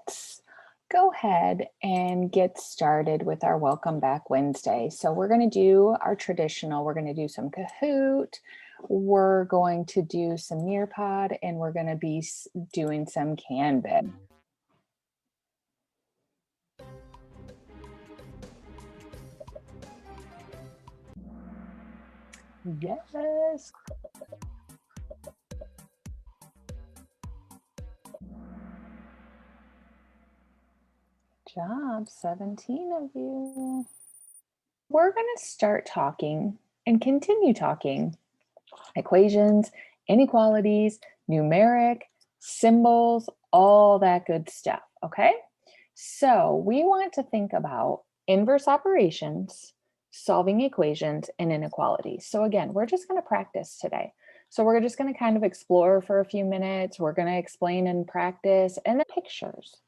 let's go ahead and get started with our Welcome Back Wednesday. So we're going to do our traditional, we're going to do some Kahoot, we're going to do some Nearpod, and we're going to be doing some Canvas. Yes. Job, 17 of you. We're going to start talking and continue talking equations, inequalities, numeric, symbols, all that good stuff, okay? So we want to think about inverse operations, solving equations, and inequalities. So again, we're just going to practice today. So we're just going to kind of explore for a few minutes. We're going to explain and practice, and then pictures.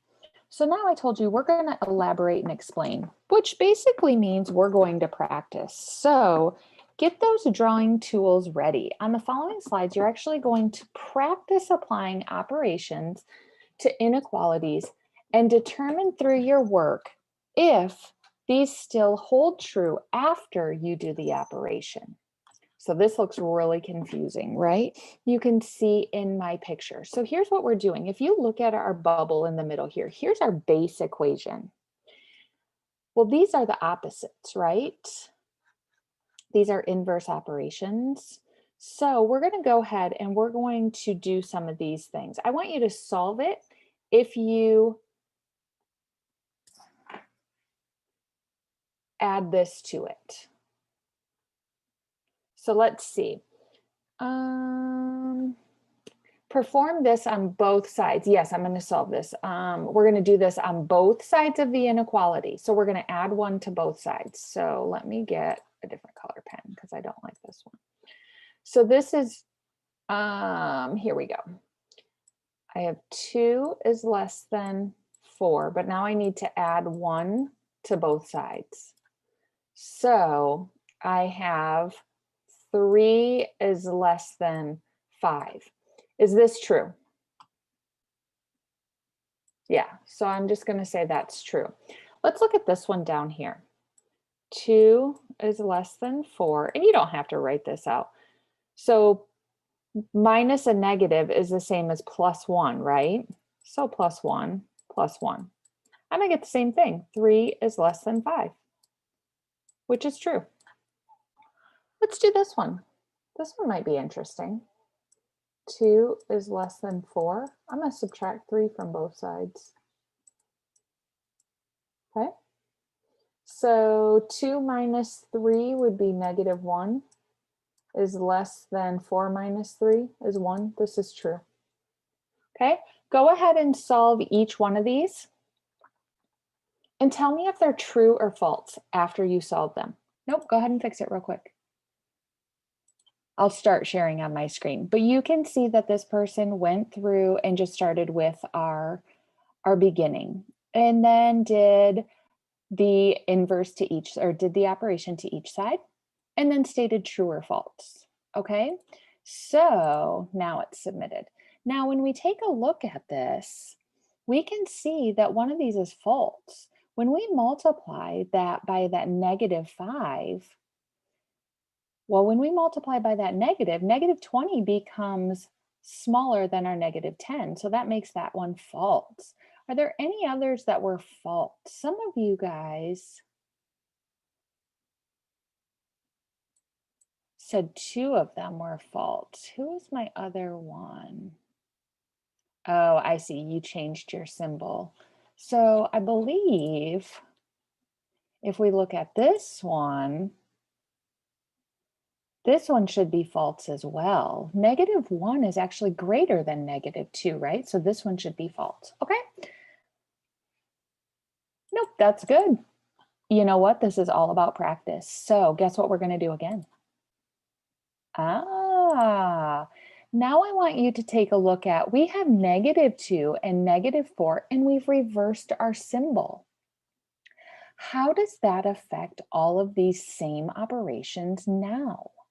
So now I told you we're going to elaborate and explain, which basically means we're going to practice. So get those drawing tools ready. On the following slides, you're actually going to practice applying operations to inequalities and determine through your work if these still hold true after you do the operation. So this looks really confusing, right? You can see in my picture. So here's what we're doing. If you look at our bubble in the middle here, here's our base equation. Well, these are the opposites, right? These are inverse operations. So we're going to go ahead and we're going to do some of these things. I want you to solve it if you add this to it. So let's see. Perform this on both sides. Yes, I'm going to solve this. We're going to do this on both sides of the inequality. So we're going to add one to both sides. So let me get a different color pen because I don't like this one. So this is, here we go. I have 2 is less than 4, but now I need to add 1 to both sides. So I have 3 is less than 5. Is this true? Yeah, so I'm just going to say that's true. Let's look at this one down here. 2 is less than 4, and you don't have to write this out. So minus a negative is the same as plus 1, right? So plus 1, plus 1. I'm going to get the same thing. 3 is less than 5, which is true. Let's do this one. This one might be interesting. 2 is less than 4. I'm going to subtract 3 from both sides. Okay. So 2 minus 3 would be negative 1 is less than 4 minus 3 is 1. This is true. Okay, go ahead and solve each one of these and tell me if they're true or false after you solve them. Nope, go ahead and fix it real quick. I'll start sharing on my screen, but you can see that this person went through and just started with our beginning and then did the inverse to each, or did the operation to each side, and then stated true or false. Okay, so now it's submitted. Now, when we take a look at this, we can see that one of these is false. When we multiply that by that negative 5, well, when we multiply by that negative, negative 20 becomes smaller than our negative 10. So that makes that one false. Are there any others that were false? Some of you guys said 2 of them were false. Who was my other one? Oh, I see. You changed your symbol. So I believe if we look at this one should be false as well. Negative 1 is actually greater than negative 2, right? So this one should be false. Okay. Nope, that's good. You know what? This is all about practice. So guess what we're going to do again? Now I want you to take a look at, we have negative 2 and negative 4, and we've reversed our symbol. How does that affect all of these same operations now?